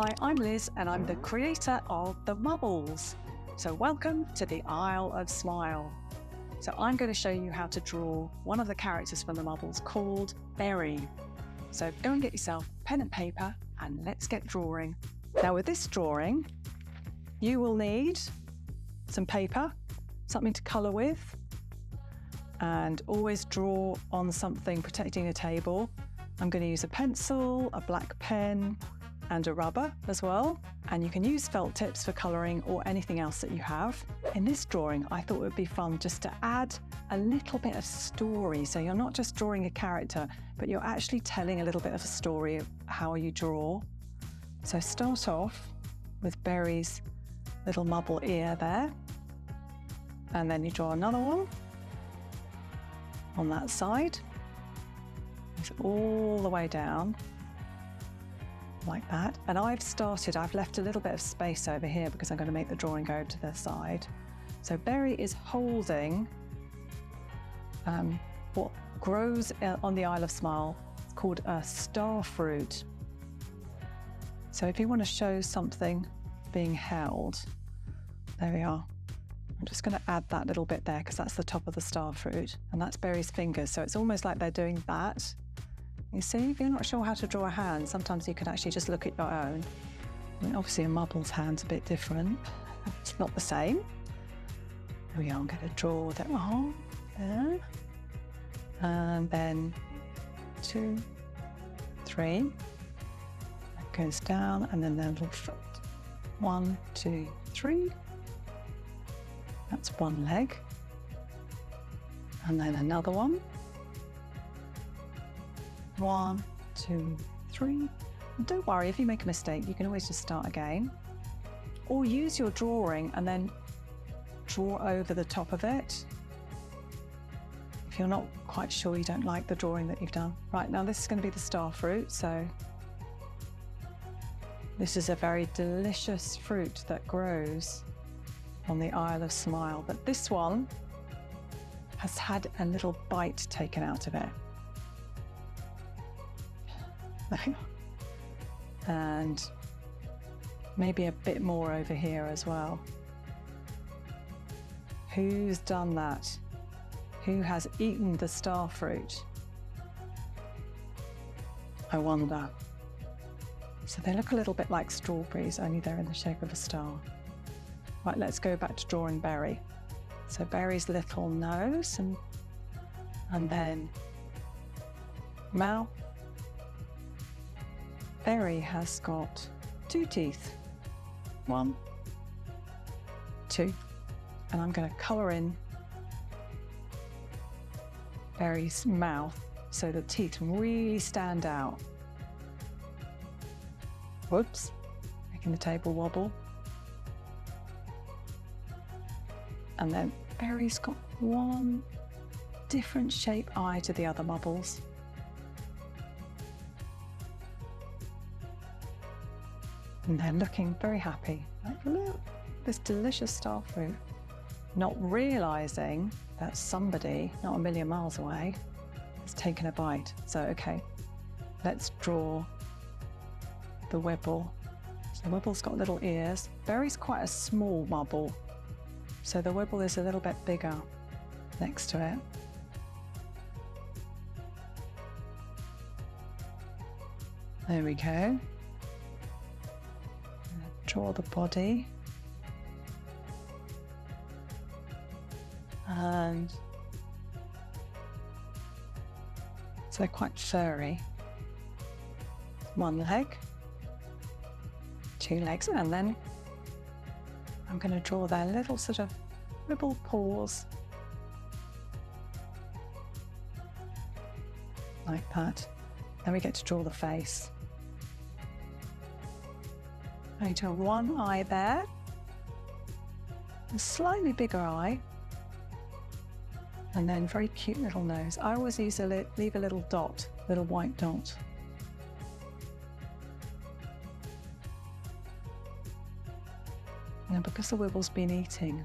Hi, I'm Liz and I'm the creator of the Mubbles. So welcome to the Isle of Smile. So I'm going to show you how to draw one of the characters from the Mubbles called Berry. So go and get yourself pen and paper and let's get drawing. Now with this drawing, you will need some paper, something to colour with, and always draw on something protecting the table. I'm going to use a pencil, a black pen, and a rubber as well. And you can use felt tips for colouring or anything else that you have. In this drawing, I thought it would be fun just to add a little bit of story. So you're not just drawing a character, but you're actually telling a little bit of a story of how you draw. So start off with Berry's little Mubble ear there. And then you draw another one on that side. It's all the way down. Like that. And I've left a little bit of space over here because I'm going to make the drawing go to the side. So Berry is holding what grows on the Isle of Smile. It's called a star fruit. So if you want to show something being held, there we are. I'm just going to add that little bit there because that's the top of the star fruit and that's Berry's fingers. So it's almost like they're doing that. You see, if you're not sure how to draw a hand, sometimes you can actually just look at your own. I mean, obviously a Mubble's hand's a bit different. It's not the same. There we are, I'm going to draw that arm there. And then 2, 3. That goes down and then the little foot. 1, 2, 3. That's one leg. And then another one. 1, 2, 3. And don't worry, if you make a mistake, you can always just start again. Or use your drawing and then draw over the top of it. If you're not quite sure, you don't like the drawing that you've done. Right, now this is going to be the star fruit. So this is a very delicious fruit that grows on the Isle of Smile. But this one has had a little bite taken out of it. And maybe a bit more over here as well. Who's done that? Who has eaten the star fruit? I wonder. So they look a little bit like strawberries, only they're in the shape of a star. Right, let's go back to drawing Berry. So Berry's little nose and then mouth. Berry has got 2 teeth. 1, 2. And I'm going to colour in Berry's mouth so the teeth really stand out. Whoops, making the table wobble. And then Berry's got one different shape eye to the other Mubbles. And they're looking very happy. Like, look, this delicious star fruit. Not realising that somebody, not a million miles away, has taken a bite. So, okay, let's draw the Wibble. So the Wibble's got little ears. Berry's quite a small Mubble. So the Wibble is a little bit bigger next to it. There we go. Draw the body. And so they're quite furry. 1 leg, 2 legs, and then I'm going to draw their little sort of Wibble paws. Like that. Then we get to draw the face. I do 1 eye there, a slightly bigger eye, and then very cute little nose. I always leave a little dot, little white dot. Now because the Wibble's been eating,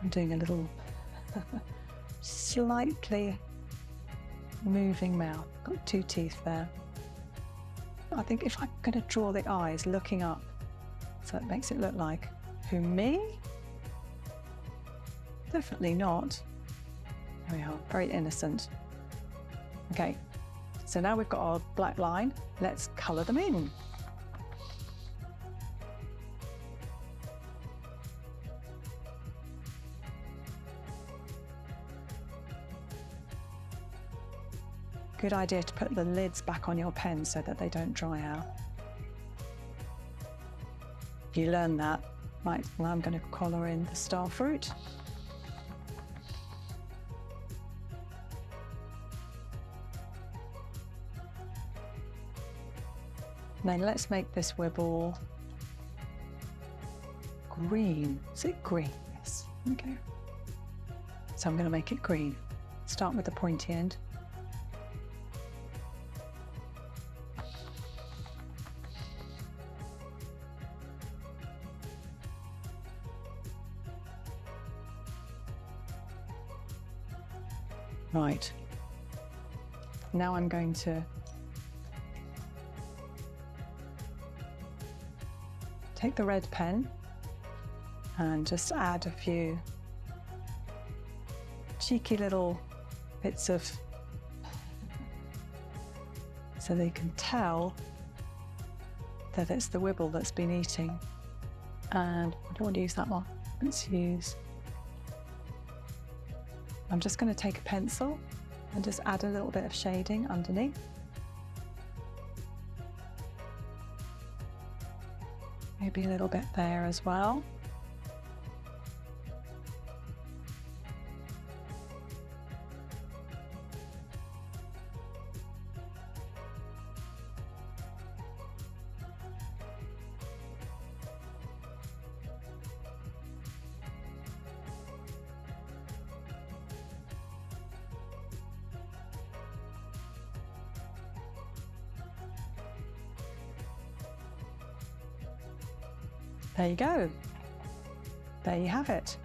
I'm doing a little slightly moving mouth. Got 2 teeth there. I think if I'm going to draw the eyes looking up, so it makes it look like, who, me? Definitely not. There we are, very innocent. Okay, so now we've got our black line. Let's colour them in. Good idea to put the lids back on your pen so that they don't dry out. You learn that. Right, well, I'm going to colour in the star fruit. Then let's make this wibble green. Is it green? Yes. Okay. So I'm going to make it green. Start with the pointy end. Right. Now I'm going to take the red pen and just add a few cheeky little bits of, so they can tell that it's the wibble that's been eating. And I don't want to use that one. Let's use, I'm just going to take a pencil and just add a little bit of shading underneath. Maybe a little bit there as well. There you go. There you have it.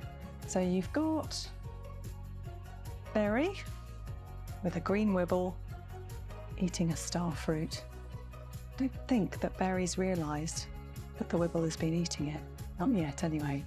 So you've got Berry with a green wibble eating a star fruit. I don't think that Berry's realised that the wibble has been eating it. Not yet, anyway.